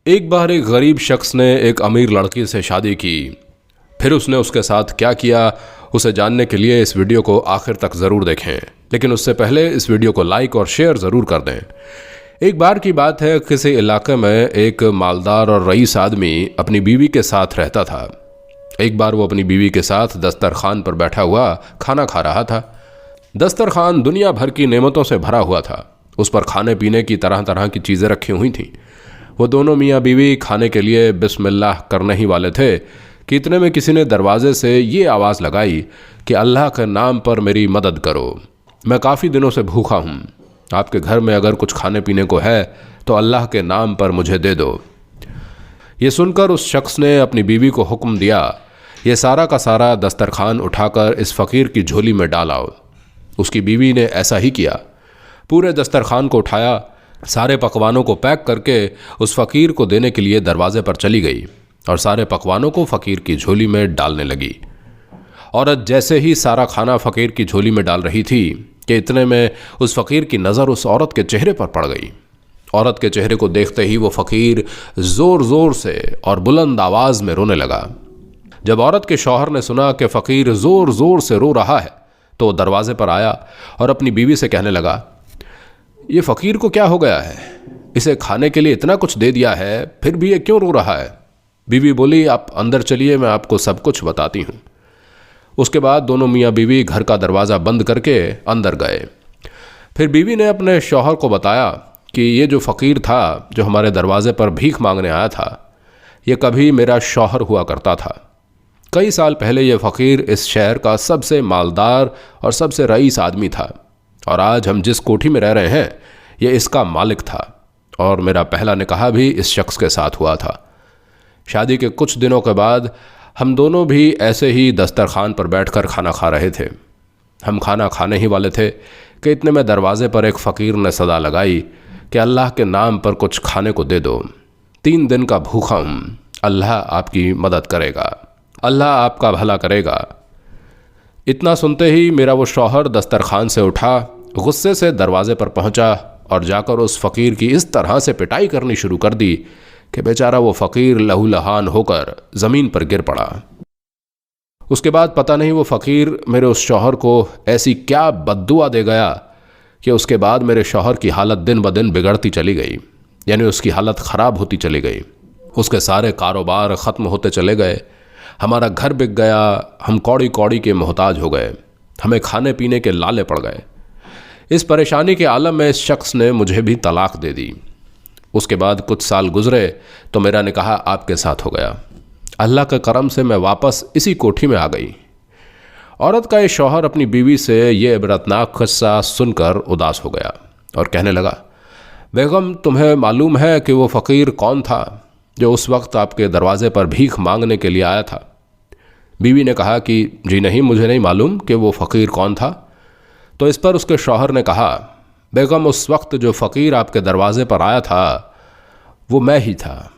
एक बार एक गरीब शख्स ने एक अमीर लड़की से शादी की। फिर उसने उसके साथ क्या किया, उसे जानने के लिए इस वीडियो को आखिर तक ज़रूर देखें। लेकिन उससे पहले इस वीडियो को लाइक और शेयर ज़रूर कर दें। एक बार की बात है, किसी इलाके में एक मालदार और रईस आदमी अपनी बीवी के साथ रहता था। एक बार वो अपनी बीवी के साथ दस्तरखान पर बैठा हुआ खाना खा रहा था। दस्तरखान दुनिया भर की नेमतों से भरा हुआ था। उस पर खाने पीने की तरह तरह की चीज़ें रखी हुई थीं। वो दोनों मियाँ बीवी खाने के लिए बिस्मिल्लाह करने ही वाले थे कि इतने में किसी ने दरवाजे से ये आवाज़ लगाई कि अल्लाह के नाम पर मेरी मदद करो, मैं काफ़ी दिनों से भूखा हूँ। आपके घर में अगर कुछ खाने पीने को है तो अल्लाह के नाम पर मुझे दे दो। ये सुनकर उस शख्स ने अपनी बीवी को हुक्म दिया, ये सारा का सारा दस्तरखान उठाकर इस फ़कीर की झोली में डालाओ। उसकी बीवी ने ऐसा ही किया। पूरे दस्तरखान को उठाया, सारे पकवानों को पैक करके उस फ़कीर को देने के लिए दरवाजे पर चली गई और सारे पकवानों को फ़कीर की झोली में डालने लगी। औरत जैसे ही सारा खाना फ़कीर की झोली में डाल रही थी कि इतने में उस फ़कीर की नज़र उस औरत के चेहरे पर पड़ गई। औरत के चेहरे को देखते ही वो फ़कीर ज़ोर ज़ोर से और बुलंद आवाज़ में रोने लगा। जब औरत के शौहर ने सुना कि फ़कीर ज़ोर ज़ोर से रो रहा है तो वो दरवाजे पर आया और अपनी बीवी से कहने लगा, ये फ़कीर को क्या हो गया है? इसे खाने के लिए इतना कुछ दे दिया है, फिर भी ये क्यों रो रहा है? बीवी बोली, आप अंदर चलिए, मैं आपको सब कुछ बताती हूँ। उसके बाद दोनों मियाँ बीवी घर का दरवाज़ा बंद करके अंदर गए। फिर बीवी ने अपने शौहर को बताया कि ये जो फ़कीर था, जो हमारे दरवाजे पर भीख मांगने आया था, ये कभी मेरा शौहर हुआ करता था। कई साल पहले ये फ़कीर इस शहर का सबसे मालदार और सबसे रईस आदमी था और आज हम जिस कोठी में रह रहे हैं ये इसका मालिक था और मेरा पहला निकाह भी इस शख्स के साथ हुआ था। शादी के कुछ दिनों के बाद हम दोनों भी ऐसे ही दस्तरखान पर बैठकर खाना खा रहे थे। हम खाना खाने ही वाले थे कि इतने में दरवाजे पर एक फ़कीर ने सदा लगाई कि अल्लाह के नाम पर कुछ खाने को दे दो, 3 दिन का भूखा हूँ, अल्लाह आपकी मदद करेगा, अल्लाह आपका भला करेगा। इतना सुनते ही मेरा वो शौहर दस्तरखान से उठा, गुस्से से दरवाजे पर पहुंचा और जाकर उस फ़कीर की इस तरह से पिटाई करनी शुरू कर दी कि बेचारा वो फ़कीर लहूलुहान होकर ज़मीन पर गिर पड़ा। उसके बाद पता नहीं वो फ़कीर मेरे उस शौहर को ऐसी क्या बद्दुआ दे गया कि उसके बाद मेरे शौहर की हालत दिन ब दिन बिगड़ती चली गई, यानी उसकी हालत ख़राब होती चली गई। उसके सारे कारोबार ख़त्म होते चले गए, हमारा घर बिक गया, हम कौड़ी कौड़ी के मोहताज हो गए, हमें खाने पीने के लाले पड़ गए। इस परेशानी के आलम में इस शख्स ने मुझे भी तलाक दे दी। उसके बाद कुछ साल गुजरे तो मेरा निकाह आपके साथ हो गया। अल्लाह के करम से मैं वापस इसी कोठी में आ गई। औरत का ये शौहर अपनी बीवी से ये इबरतनाक किस्सा सुनकर उदास हो गया और कहने लगा, बेगम तुम्हें मालूम है कि वो फ़कीर कौन था जो उस वक्त आपके दरवाजे पर भीख मांगने के लिए आया था? बीवी ने कहा कि जी नहीं, मुझे नहीं मालूम कि वो फ़कीर कौन था। तो इस पर उसके शौहर ने कहा, बेगम उस वक्त जो फ़कीर आपके दरवाजे पर आया था वो मैं ही था।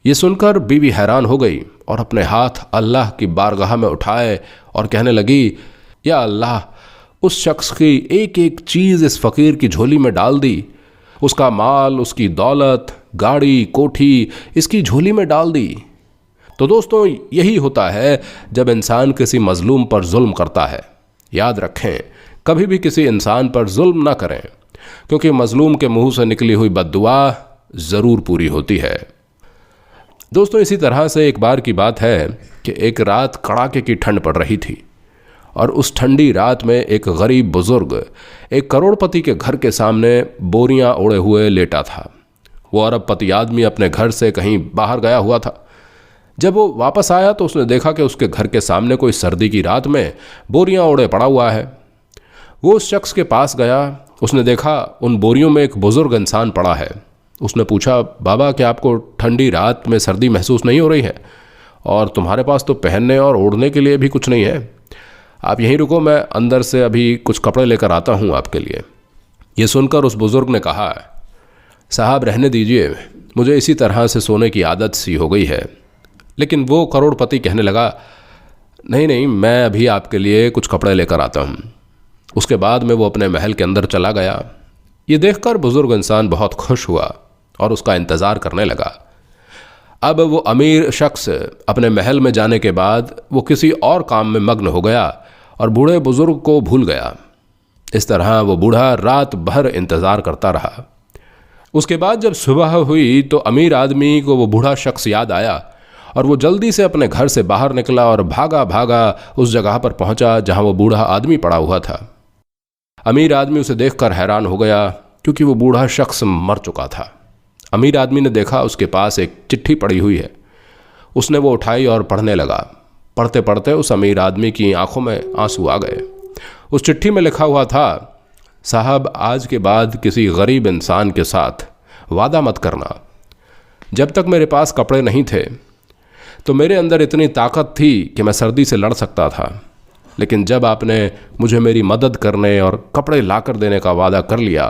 ये सुनकर बीवी हैरान हो गई और अपने हाथ अल्लाह की बारगाह में उठाए और कहने लगी, या अल्लाह, उस शख्स की एक एक चीज़ इस फ़कीर की झोली में डाल दी, उसका माल, उसकी दौलत, गाड़ी, कोठी इसकी झोली में डाल दी। तो दोस्तों, यही होता है जब इंसान किसी मजलूम पर जुल्म करता है। याद रखें, कभी भी किसी इंसान पर जुल्म ना करें, क्योंकि मजलूम के मुंह से निकली हुई बद्दुआ ज़रूर पूरी होती है। दोस्तों, इसी तरह से एक बार की बात है कि एक रात कड़ाके की ठंड पड़ रही थी और उस ठंडी रात में एक गरीब बुजुर्ग एक करोड़पति के घर के सामने बोरियां ओढ़े हुए लेटा था। वो अरबपति आदमी अपने घर से कहीं बाहर गया हुआ था। जब वो वापस आया तो उसने देखा कि उसके घर के सामने कोई सर्दी की रात में बोरियां ओढ़े पड़ा हुआ है। वो उस शख्स के पास गया, उसने देखा उन बोरियों में एक बुजुर्ग इंसान पड़ा है। उसने पूछा, बाबा, क्या आपको ठंडी रात में सर्दी महसूस नहीं हो रही है? और तुम्हारे पास तो पहनने और ओढ़ने के लिए भी कुछ नहीं है, आप यहीं रुको, मैं अंदर से अभी कुछ कपड़े लेकर आता हूँ आपके लिए। ये सुनकर उस बुज़ुर्ग ने कहा, साहब रहने दीजिए, मुझे इसी तरह से सोने की आदत सी हो गई है। लेकिन वो करोड़पति कहने लगा, नहीं नहीं, मैं अभी आपके लिए कुछ कपड़े लेकर आता हूँ। उसके बाद में वो अपने महल के अंदर चला गया। ये देखकर बुज़ुर्ग इंसान बहुत खुश हुआ और उसका इंतज़ार करने लगा अब वो अमीर शख्स अपने महल में जाने के बाद वो किसी और काम में मग्न हो गया और बूढ़े बुजुर्ग को भूल गया। इस तरह वो बूढ़ा रात भर इंतज़ार करता रहा। उसके बाद जब सुबह हुई तो अमीर आदमी को वो बूढ़ा शख्स याद आया और वो जल्दी से अपने घर से बाहर निकला और भागा भागा उस जगह पर पहुंचा जहां वो बूढ़ा आदमी पड़ा हुआ था। अमीर आदमी उसे देखकर हैरान हो गया क्योंकि वो बूढ़ा शख्स मर चुका था। अमीर आदमी ने देखा उसके पास एक चिट्ठी पड़ी हुई है। उसने वो उठाई और पढ़ने लगा। पढ़ते पढ़ते उस अमीर आदमी की आंखों में आंसू आ गए। उस चिट्ठी में लिखा हुआ था, साहब आज के बाद किसी गरीब इंसान के साथ वादा मत करना। जब तक मेरे पास कपड़े नहीं थे तो मेरे अंदर इतनी ताकत थी कि मैं सर्दी से लड़ सकता था, लेकिन जब आपने मुझे मेरी मदद करने और कपड़े लाकर देने का वादा कर लिया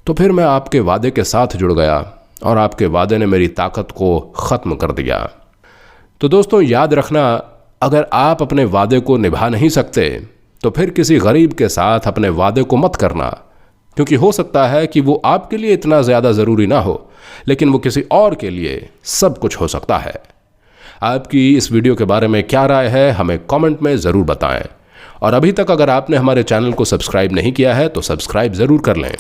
तो फिर मैं आपके वादे के साथ जुड़ गया और आपके वादे ने मेरी ताकत को ख़त्म कर दिया। तो दोस्तों याद रखना, अगर आप अपने वादे को निभा नहीं सकते तो फिर किसी गरीब के साथ अपने वादे को मत करना, क्योंकि हो सकता है कि वो आपके लिए इतना ज़्यादा ज़रूरी ना हो, लेकिन वो किसी और के लिए सब कुछ हो सकता है। आपकी इस वीडियो के बारे में क्या राय है हमें कमेंट में ज़रूर बताएं। और अभी तक अगर आपने हमारे चैनल को सब्सक्राइब नहीं किया है तो सब्सक्राइब ज़रूर कर लें।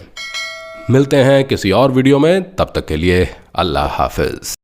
मिलते हैं किसी और वीडियो में, तब तक के लिए अल्लाह हाफिज़।